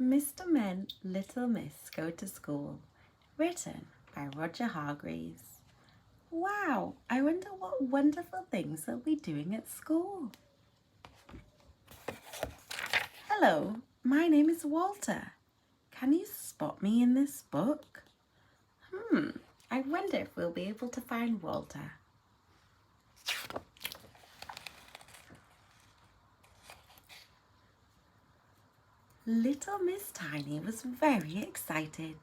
Mr. Men, Little Miss Go to School, written by Roger Hargreaves. Wow, I wonder what wonderful things they'll be doing at school. Hello, my name is Walter. Can you spot me in this book? I wonder if we'll be able to find Walter. Little Miss Tiny was very excited.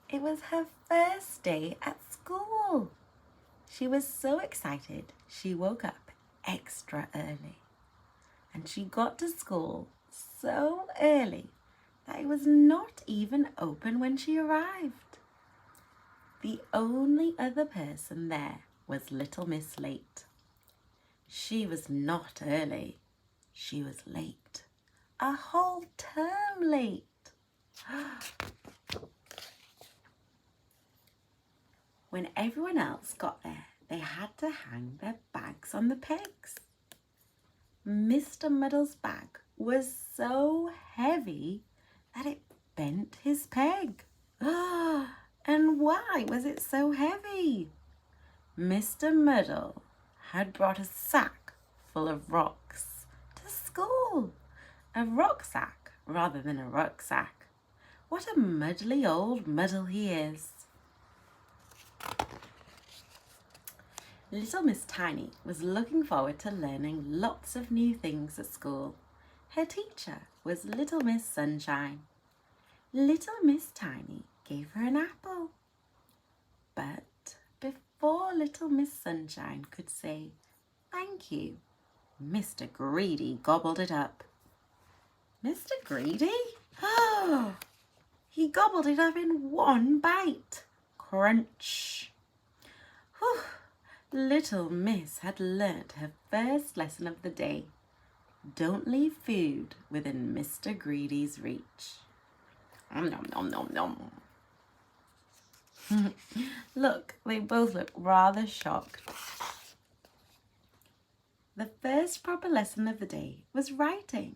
It was her first day at school. She was so excited she woke up extra early. And she got to school so early that it was not even open when she arrived. The only other person there was Little Miss Late. She was not early, she was late. A whole term late. When everyone else got there, they had to hang their bags on the pegs. Mr. Muddle's bag was so heavy that it bent his peg. And why was it so heavy? Mr. Muddle had brought a sack full of rocks to school. A rucksack rather than a rucksack. What a muddly old muddle he is. Little Miss Tiny was looking forward to learning lots of new things at school. Her teacher was Little Miss Sunshine. Little Miss Tiny gave her an apple. But before Little Miss Sunshine could say thank you, Mr. Greedy gobbled it up. Mr. Greedy? Oh, he gobbled it up in one bite. Crunch. Whew. Little Miss had learnt her first lesson of the day. Don't leave food within Mr. Greedy's reach. Nom nom nom nom. Look, they both look rather shocked. The first proper lesson of the day was writing.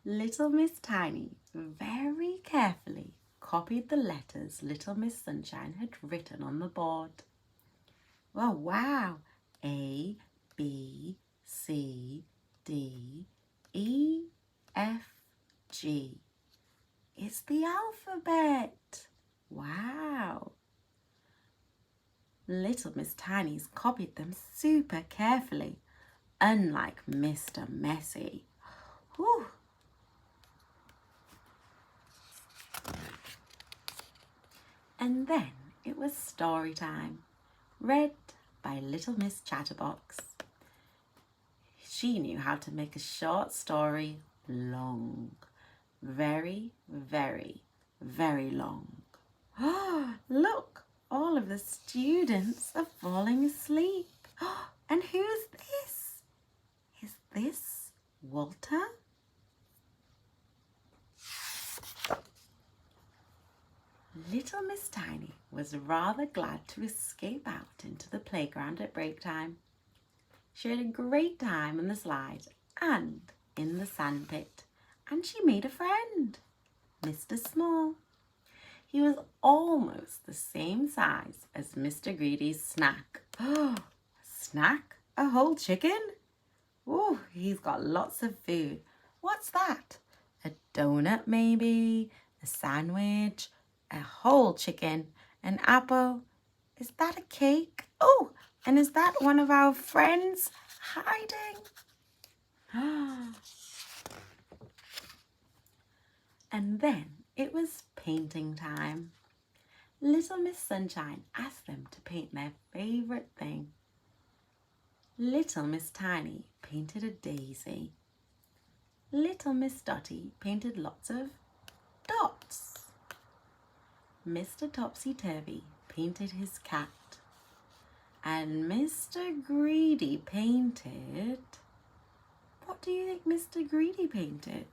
Little Miss Tiny very carefully copied the letters Little Miss Sunshine had written on the board. Oh, wow. A, B, C, D, E, F, G. It's the alphabet. Wow. Little Miss Tiny's copied them super carefully, unlike Mr. Messy. Whew. And then it was story time, read by Little Miss Chatterbox. She knew how to make a short story long. Very, very, very long. Oh, look, all of the students are falling asleep. And who's this? Is this Walter? Little Miss Tiny was rather glad to escape out into the playground at break time. She had a great time on the slide and in the sandpit, and she made a friend, Mr. Small. He was almost the same size as Mr. Greedy's snack. Oh, snack? A whole chicken? Oh, he's got lots of food. What's that? A donut maybe? A sandwich? A whole chicken, an apple. Is that a cake? Oh, and is that one of our friends hiding? And then it was painting time. Little Miss Sunshine asked them to paint their favourite thing. Little Miss Tiny painted a daisy. Little Miss Dotty painted lots of dots. Mr. Topsy-Turvy painted his cat. And Mr. Greedy painted... What do you think Mr. Greedy painted?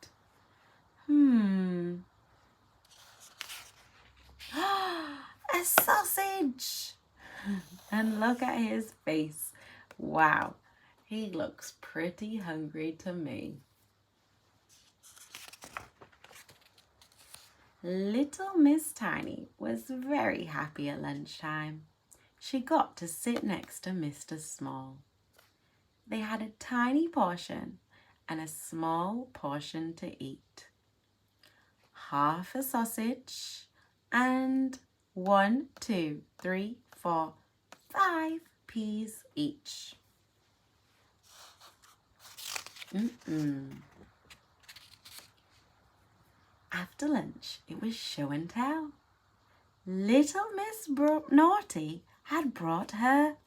A sausage! And look at his face. Wow, he looks pretty hungry to me. Little Miss Tiny was very happy at lunchtime. She got to sit next to Mr. Small. They had a tiny portion and a small portion to eat. Half a sausage and 1, 2, 3, 4, 5 peas each. After lunch, it was show and tell. Little Miss Naughty had brought her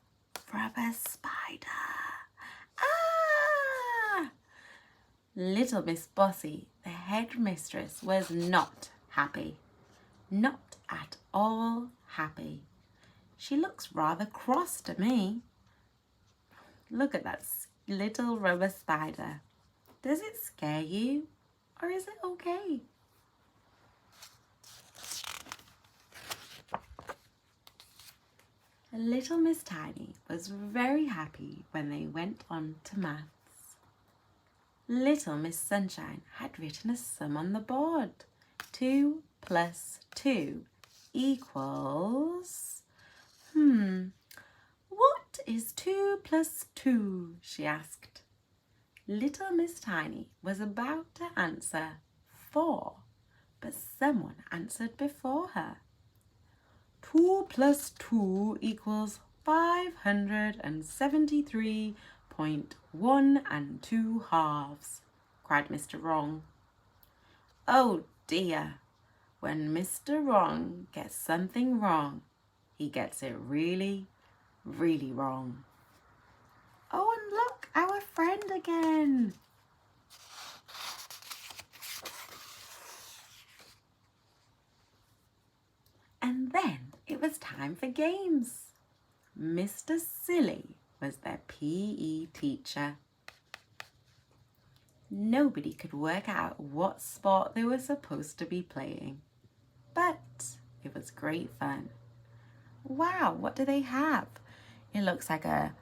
rubber spider. Ah! Little Miss Bossy, the headmistress, was not happy. Not at all happy. She looks rather cross to me. Look at that little rubber spider. Does it scare you, or is it okay? Little Miss Tiny was very happy when they went on to maths. Little Miss Sunshine had written a sum on the board. 2 plus 2 equals... What is 2 plus 2? She asked. Little Miss Tiny was about to answer 4, but someone answered before her. 2 plus 2 equals 573.1 and 2 halves, cried Mr. Wrong. Oh dear, when Mr. Wrong gets something wrong, he gets it really, really wrong. Oh, and look, our friend again. And then it was time for games. Mr. Silly was their PE teacher. Nobody could work out what sport they were supposed to be playing, but it was great fun. Wow, what do they have? It looks like a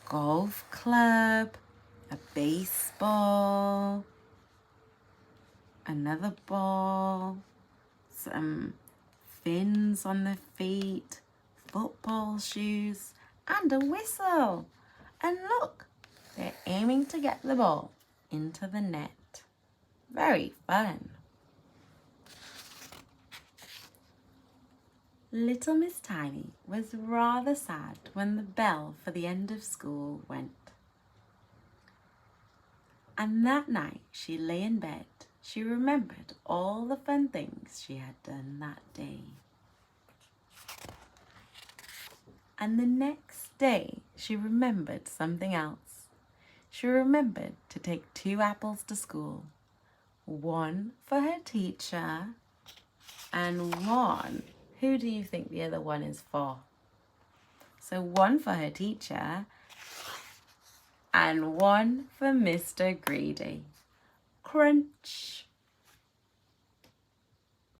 golf club, a baseball, another ball, some fins on the feet, football shoes, and a whistle. And look, they're aiming to get the ball into the net. Very fun. Little Miss Tiny was rather sad when the bell for the end of school went. And that night she lay in bed. She remembered all the fun things she had done that day. And the next day she remembered something else. She remembered to take 2 apples to school. 1 for her teacher and 1, who do you think the other one is for? So 1 for her teacher and 1 for Mr. Greedy. Crunch.